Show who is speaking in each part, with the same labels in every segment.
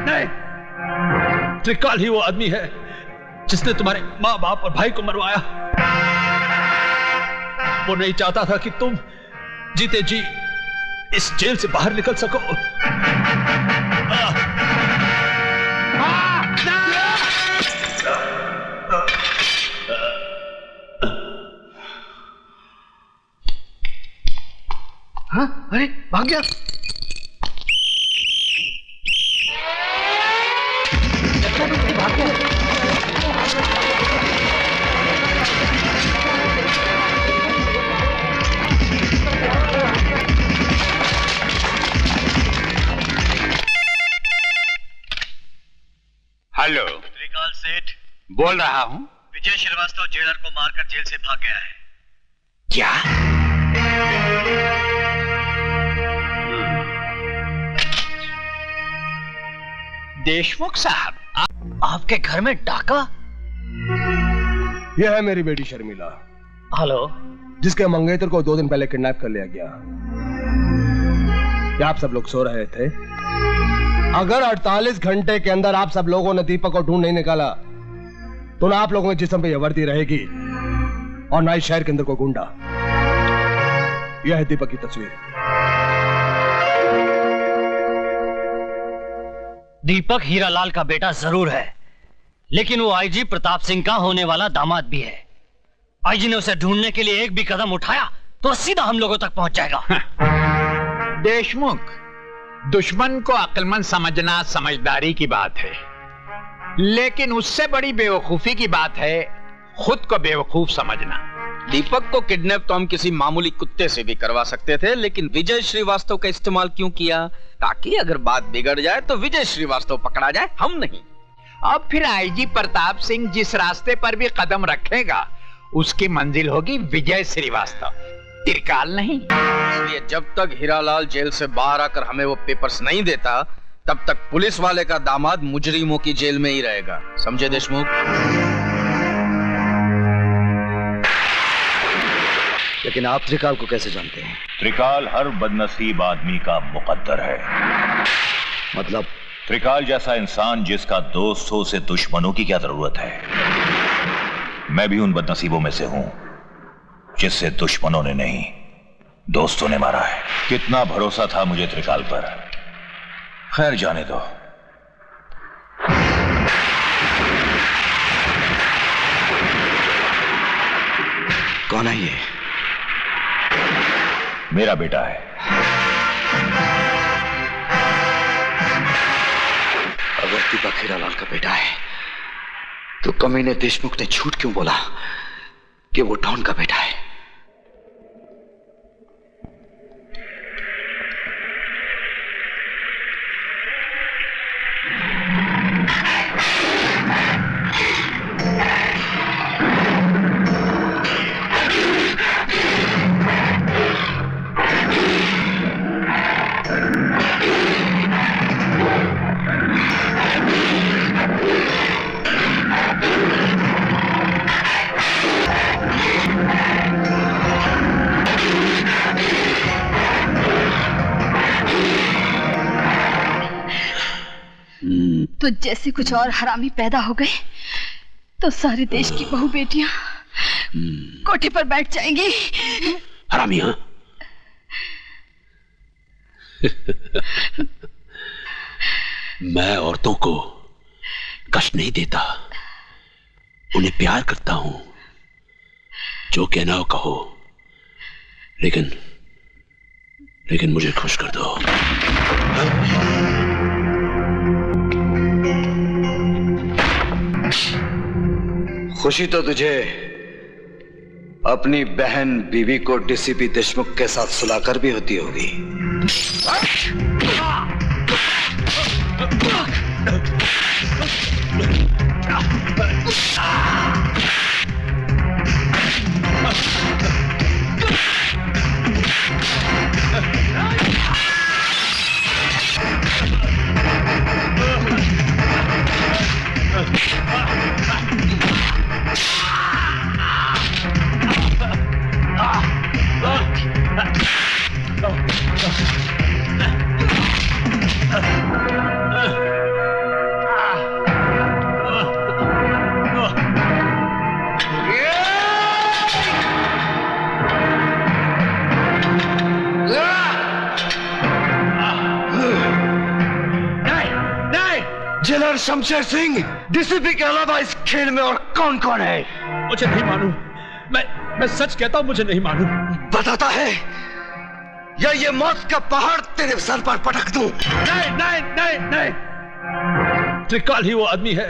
Speaker 1: नहीं, त्रिकाल ही वो आदमी है जिसने तुम्हारे माँ बाप और भाई को मरवाया। वो नहीं चाहता था कि तुम जीते जी इस जेल से बाहर निकल सको।
Speaker 2: हाँ, अरे भाग गया। भाग गया।
Speaker 3: हेलो,
Speaker 4: त्रिकाल सेठ
Speaker 3: बोल रहा हूँ।
Speaker 4: विजय श्रीवास्तव जेलर को मारकर जेल से भाग गया है।
Speaker 3: क्या? देशमुख साहब,
Speaker 4: आपके घर में डाका?
Speaker 2: यह है मेरी बेटी शर्मिला।
Speaker 4: हेलो।
Speaker 2: जिसके मंगेतर को 2 दिन पहले किडनैप कर लिया गया। क्या आप सब लोग सो रहे थे? अगर 48 घंटे के अंदर आप सब लोगों ने दीपक को ढूंढ नहीं निकाला तो ना आप लोगों के जिस्म पे यह वर्दी रहेगी और ना ही शहर के अंदर कोई गुंडा। यह है दीपक की तस्वीर।
Speaker 4: दीपक हीरालाल का बेटा जरूर है, लेकिन वो आईजी प्रताप सिंह का होने वाला दामाद भी है। आईजी ने उसे ढूंढने के लिए एक भी कदम उठाया तो सीधा हम लोगों तक पहुंच जाएगा।
Speaker 3: देशमुख, दुश्मन को अक्लमंद समझना समझदारी की बात है, लेकिन उससे बड़ी बेवकूफी की बात है खुद को बेवकूफ समझना।
Speaker 5: दीपक को किडनैप तो हम किसी मामूली कुत्ते से भी करवा सकते थे, लेकिन विजय श्रीवास्तव का इस्तेमाल क्यों किया? ताकि अगर बात बिगड़ जाए तो विजय श्रीवास्तव पकड़ा जाए, हम नहीं।
Speaker 3: अब फिर आईजी प्रताप सिंह जिस रास्ते पर भी कदम रखेगा उसकी मंजिल होगी विजय श्रीवास्तव, त्रिकाल नहीं।
Speaker 5: इसलिए जब तक हीरालाल जेल से बाहर आकर हमें वो पेपर्स नहीं देता तब तक पुलिस वाले का दामाद मुजरिमों की जेल में ही रहेगा। समझे देशमुख?
Speaker 6: लेकिन आप त्रिकाल को कैसे जानते हैं?
Speaker 7: त्रिकाल हर बदनसीब आदमी का मुकद्दर है।
Speaker 6: मतलब?
Speaker 7: त्रिकाल जैसा इंसान जिसका दोस्त हो उसे दुश्मनों की क्या जरूरत है? मैं भी उन बदनसीबों में से हूं जिससे दुश्मनों ने नहीं दोस्तों ने मारा है। कितना भरोसा था मुझे त्रिकाल पर। खैर जाने दो।
Speaker 6: कौन है ये?
Speaker 7: मेरा बेटा है।
Speaker 6: अगर दीपक हीरालाल का बेटा है तो कमीने देशमुख ने झूठ क्यों बोला कि वो डॉन का बेटा है?
Speaker 8: तो जैसे कुछ और हरामी पैदा हो गए तो सारे देश की बहू बेटियां कोठे पर बैठ जाएंगी।
Speaker 6: हरामी? हाँ? मैं औरतों को कष्ट नहीं देता, उन्हें प्यार करता हूं। जो कहना हो कहो, लेकिन मुझे खुश कर दो। खुशी तो तुझे अपनी बहन बीवी को डीसीपी देशमुख के साथ सुलाकर भी होती होगी।
Speaker 2: जेलर शमशेर सिंह डीसीपी के अलावा इस खेल में और कौन कौन है?
Speaker 1: मुझे नहीं मालूम। मैं सच कहता हूं, मुझे नहीं मालूम।
Speaker 2: बताता है या ये मौत का पहाड़ तेरे सर पर पटक दूं?
Speaker 1: नहीं नहीं नहीं नहीं, त्रिकाल ही वो आदमी है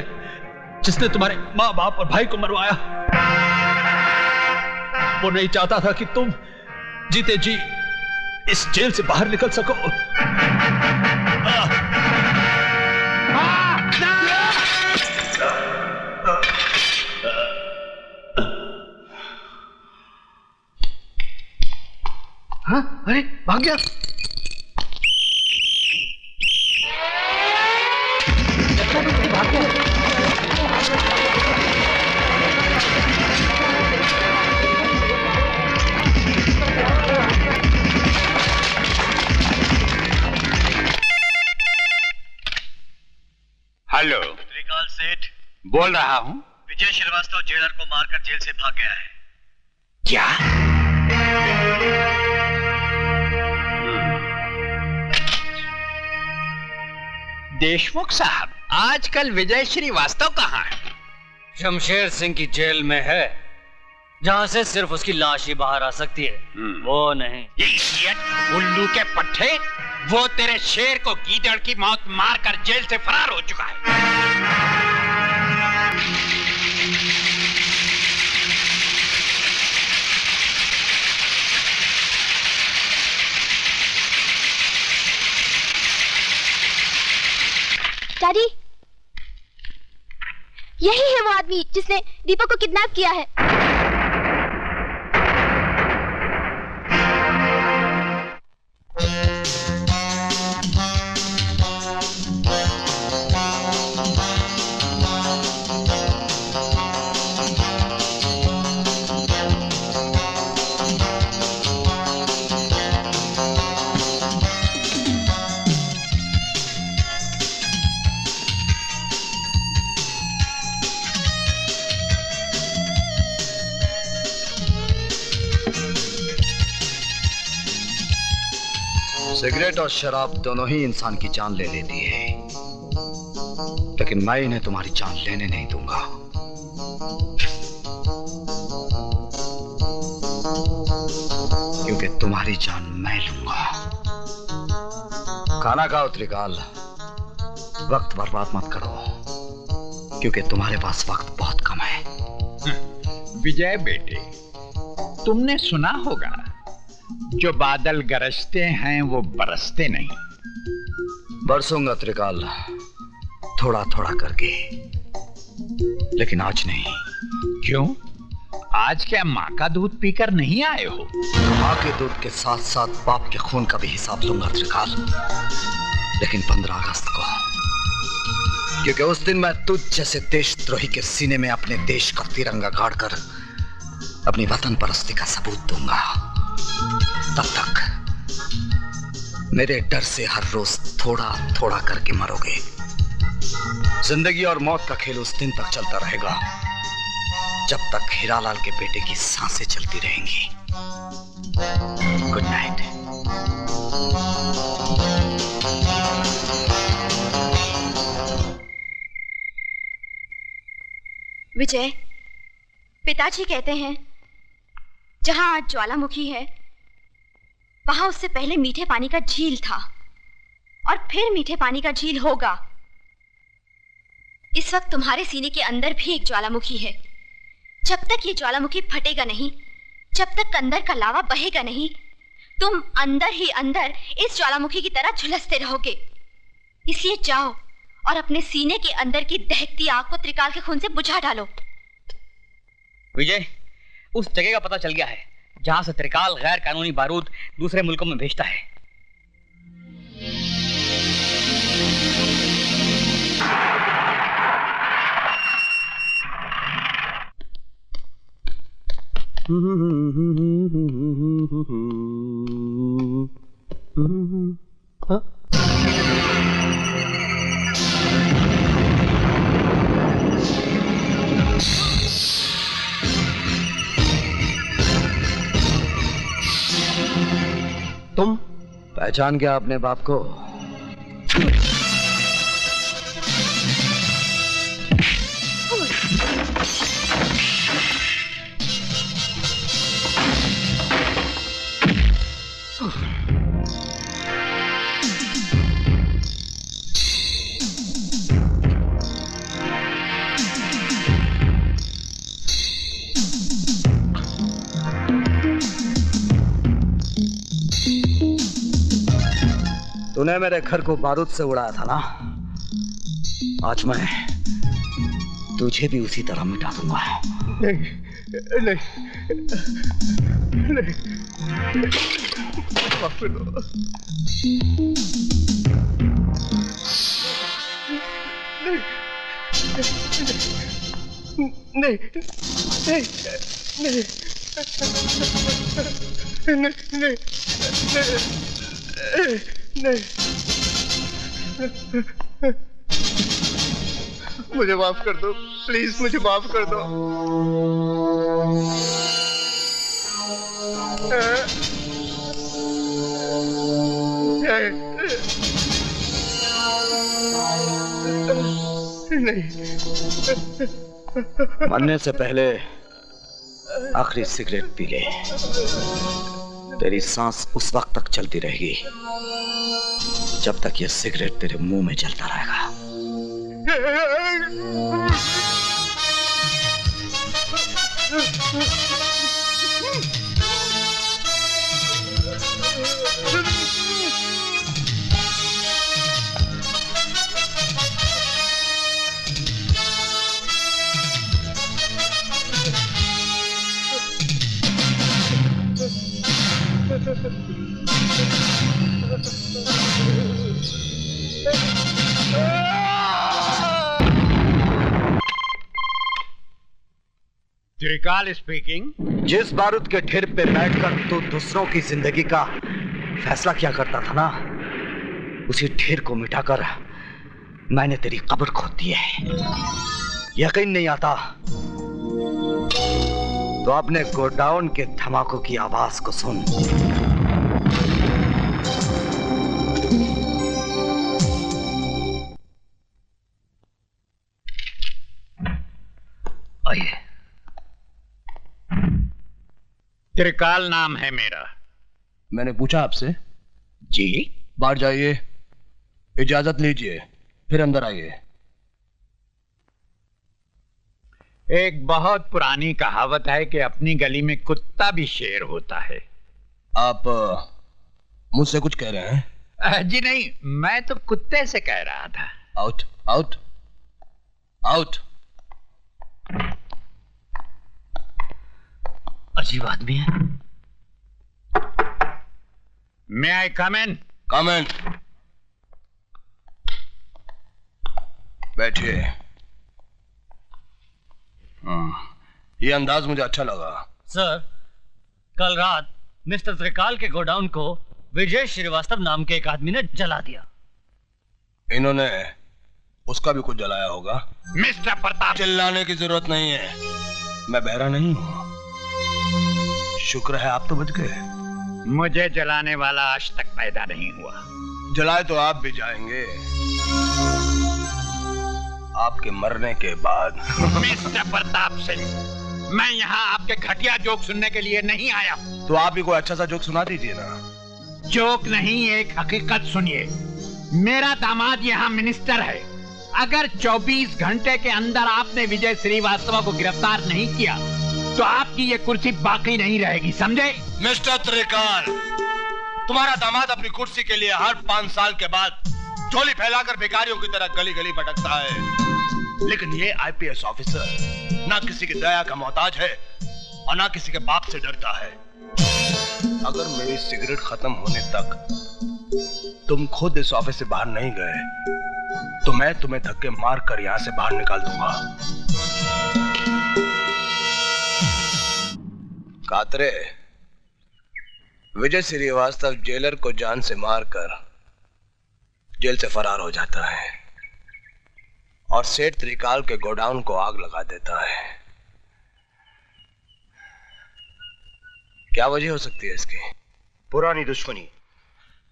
Speaker 1: जिसने तुम्हारे माँ बाप और भाई को मरवाया। वो नहीं चाहता था कि तुम जीते जी इस जेल से बाहर निकल सको।
Speaker 2: हाँ? अरे भाग गया। भाग गया।
Speaker 3: हेलो,
Speaker 4: त्रिकाल सेठ
Speaker 3: बोल रहा हूं।
Speaker 4: विजय श्रीवास्तव जेलर को मारकर जेल से भाग गया है।
Speaker 3: क्या? देशमुख साहब, आजकल विजय श्रीवास्तव कहाँ है?
Speaker 4: शमशेर सिंह की जेल में है, जहां से सिर्फ उसकी लाश ही बाहर आ सकती है, वो नहीं।
Speaker 3: इडियट, उल्लू के पट्टे, वो तेरे शेर को गीदड़ की मौत मारकर जेल से फरार हो चुका है।
Speaker 9: डैडी, यही है वो आदमी जिसने दीपक को किडनैप किया है।
Speaker 10: सिगरेट और शराब दोनों ही इंसान की जान ले लेती है, लेकिन मैं इन्हें तुम्हारी जान लेने नहीं दूंगा। क्योंकि तुम्हारी जान मैं लूंगा। खाना खाओ त्रिकाल, वक्त बर्बाद मत करो, क्योंकि तुम्हारे पास वक्त बहुत कम है।
Speaker 3: विजय बेटे, तुमने सुना होगा, जो बादल गरजते हैं वो बरसते नहीं।
Speaker 10: बरसूंगा त्रिकाल, थोड़ा थोड़ा करके, लेकिन आज नहीं।
Speaker 3: क्यों? आज क्या माँ का दूध पीकर नहीं आए हो?
Speaker 10: माँ के दूध के साथ साथ बाप के खून का भी हिसाब लूंगा त्रिकाल, लेकिन 15 अगस्त को, क्योंकि उस दिन मैं तुझ जैसे देशद्रोही के सीने में अपने देश का तिरंगा गाड़कर अपनी वतन परस्ती का सबूत दूंगा। तब तक मेरे डर से हर रोज थोड़ा थोड़ा करके मरोगे। जिंदगी और मौत का खेल उस दिन तक चलता रहेगा जब तक हीरालाल के बेटे की सांसें चलती रहेंगी। Good night.
Speaker 9: विजय, पिताजी कहते हैं जहां आज ज्वालामुखी है, वहां उससे पहले मीठे पानी का झील था और फिर मीठे पानी का झील होगा। इस वक्त तुम्हारे सीने के अंदर भी एक ज्वालामुखी है। जब तक ये ज्वालामुखी फटेगा नहीं, जब तक अंदर का लावा बहेगा नहीं, तुम अंदर ही अंदर इस ज्वालामुखी की तरह झुलसते रहोगे। इसलिए जाओ और अपने सीने के अंदर की दहकती आग को त्रिकाल के खून से बुझा डालो।
Speaker 11: विजय, उस जगह का पता चल गया है जहां से त्रिकाल गैर कानूनी बारूद दूसरे मुल्कों में भेजता है।
Speaker 10: तुम पहचान गया अपने बाप को? तूने मेरे घर को बारूद से उड़ाया था ना, आज मैं तुझे भी उसी तरह मिटा दूंगा।
Speaker 2: नहीं नहीं नहीं, माफ कर दो। नहीं नहीं नहीं नहीं नहीं, मुझे माफ कर दो प्लीज, मुझे माफ कर दो। नहीं,
Speaker 10: मरने से पहले आखिरी सिगरेट पी ले। तेरी सांस उस वक्त तक चलती रहेगी जब तक ये सिगरेट तेरे मुंह में जलता रहेगा।
Speaker 3: त्रिकाल स्पीकिंग।
Speaker 10: जिस बारूद के ढेर पे बैठकर तू दूसरों की जिंदगी का फैसला किया करता था ना, उसी ढेर को मिटाकर मैंने तेरी कब्र खोद दी है। यकीन नहीं आता तो अपने गोडाउन के धमाकों की आवाज को सुन।
Speaker 4: आइए।
Speaker 3: त्रिकाल नाम है मेरा।
Speaker 2: मैंने पूछा आपसे?
Speaker 3: जी।
Speaker 2: बाहर जाइए, इजाजत लीजिए, फिर अंदर आइए।
Speaker 3: एक बहुत पुरानी कहावत है कि अपनी गली में कुत्ता भी शेर होता है।
Speaker 2: आप मुझसे कुछ कह रहे हैं?
Speaker 3: जी नहीं, मैं तो कुत्ते से कह रहा था।
Speaker 2: Out out out.
Speaker 4: अजीब आदमी है।
Speaker 3: May I come in?
Speaker 2: कम इन। बैठिए। ये अंदाज मुझे अच्छा लगा।
Speaker 4: सर, कल रात मिस्टर त्रिकाल के गोडाउन को विजय श्रीवास्तव नाम के एक आदमी ने जला दिया।
Speaker 2: इन्होंने उसका भी कुछ जलाया होगा।
Speaker 3: मिस्टर प्रताप,
Speaker 2: चिल्लाने की जरूरत नहीं है, मैं बहरा नहीं हूं। शुक्र है आप तो बच गए।
Speaker 3: मुझे जलाने वाला आज तक पैदा नहीं हुआ।
Speaker 2: जलाए तो आप भी जाएंगे, आपके मरने के बाद।
Speaker 3: मिस्टर प्रताप सिंह, मैं यहाँ आपके घटिया जोक सुनने के लिए नहीं आया।
Speaker 2: तो आप भी कोई अच्छा सा जोक सुना दीजिए ना।
Speaker 3: जोक नहीं, एक हकीकत सुनिए। मेरा दामाद यहाँ मिनिस्टर है। अगर 24 घंटे के अंदर आपने विजय श्रीवास्तव को गिरफ्तार नहीं किया तो आपकी ये कुर्सी बाकी नहीं रहेगी, समझे?
Speaker 2: मिस्टर त्रिकाल, तुम्हारा दामाद अपनी कुर्सी के लिए हर 5 साल के बाद झोली फैलाकर भिखारियों की तरह गली गली भटकता है, लेकिन ये आईपीएस ऑफिसर ना किसी की दया का मोहताज है और ना किसी के बाप से डरता है। अगर मेरी सिगरेट खत्म होने तक तुम खुद इस ऑफिस से बाहर नहीं गए तो मैं तुम्हें धक्के मार कर यहां से बाहर निकाल दूंगा। कातरे, विजय श्रीवास्तव जेलर को जान से मारकर जेल से फरार हो जाता है और सेठ त्रिकाल के गोडाउन को आग लगा देता है। क्या वजह हो सकती है इसकी? पुरानी दुश्मनी।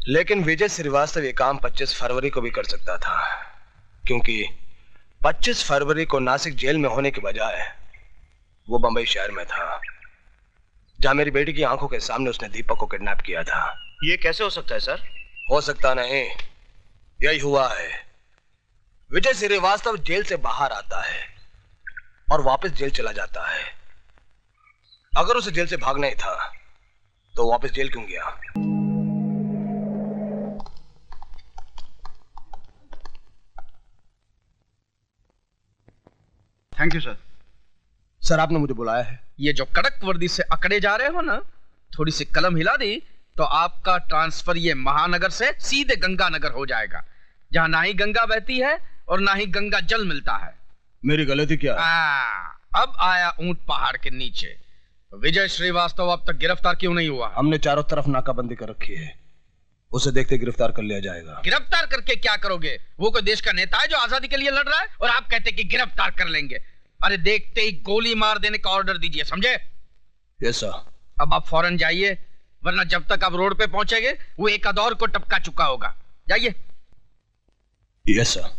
Speaker 2: लेकिन विजय श्रीवास्तव ये काम 25 फरवरी को भी कर सकता था, क्योंकि 25 फरवरी को नासिक जेल में होने के बजाय वो बंबई शहर में था, जहां मेरी बेटी की आंखों के सामने उसने दीपक को किडनैप किया था।
Speaker 10: ये कैसे हो सकता है सर?
Speaker 2: हो सकता नहीं, यही हुआ है। विजय श्रीवास्तव जेल से बाहर आता है और वापस जेल चला जाता है। अगर उसे जेल से भागना ही था तो वापस जेल क्यों गया?
Speaker 5: Thank you sir.
Speaker 2: सर आपने मुझे बुलाया है?
Speaker 5: ये जो कड़क वर्दी से अकड़े जा रहे हो ना, थोड़ी सी कलम हिला दी तो आपका ट्रांसफर ये महानगर से सीधे गंगानगर हो जाएगा, जहां ना ही गंगा बहती है और ना ही गंगा जल मिलता है।
Speaker 2: मेरी गलती क्या है?
Speaker 5: अब आया ऊंट पहाड़ के नीचे। विजय श्रीवास्तव अब तक गिरफ्तार क्यों नहीं हुआ?
Speaker 2: हमने चारों तरफ नाकाबंदी कर रखी है, उसे देखते गिरफ्तार कर लिया जाएगा।
Speaker 5: गिरफ्तार करके क्या करोगे? वो कोई देश का नेता है जो आजादी के लिए लड़ रहा है और आप कहते कि गिरफ्तार कर लेंगे? अरे देखते ही गोली मार देने का ऑर्डर दीजिए, समझे?
Speaker 2: Yes sir.
Speaker 5: अब आप फौरन जाइए, वरना जब तक आप रोड पे पहुंचेंगे वो एक अदौर को टपका चुका होगा। जाइए।
Speaker 2: Yes sir.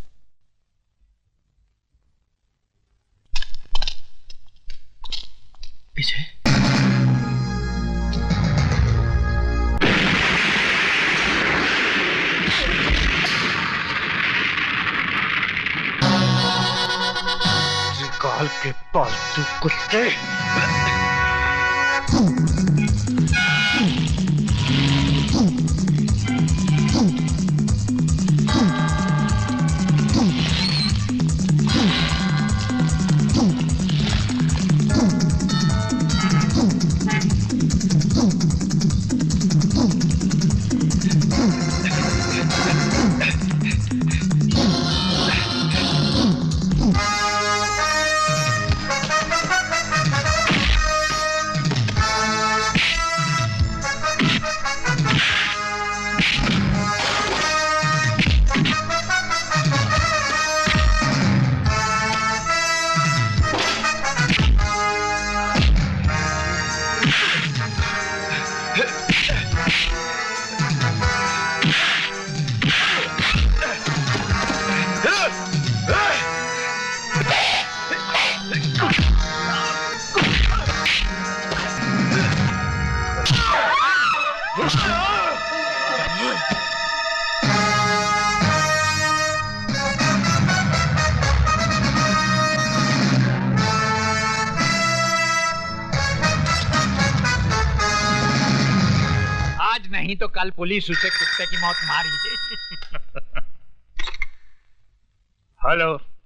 Speaker 5: पीछे
Speaker 3: त्रिकाल के पालतू कुत्ते। नहीं तो कल पुलिस उसे कुत्ते की मौत मार ही देगी। हेलो।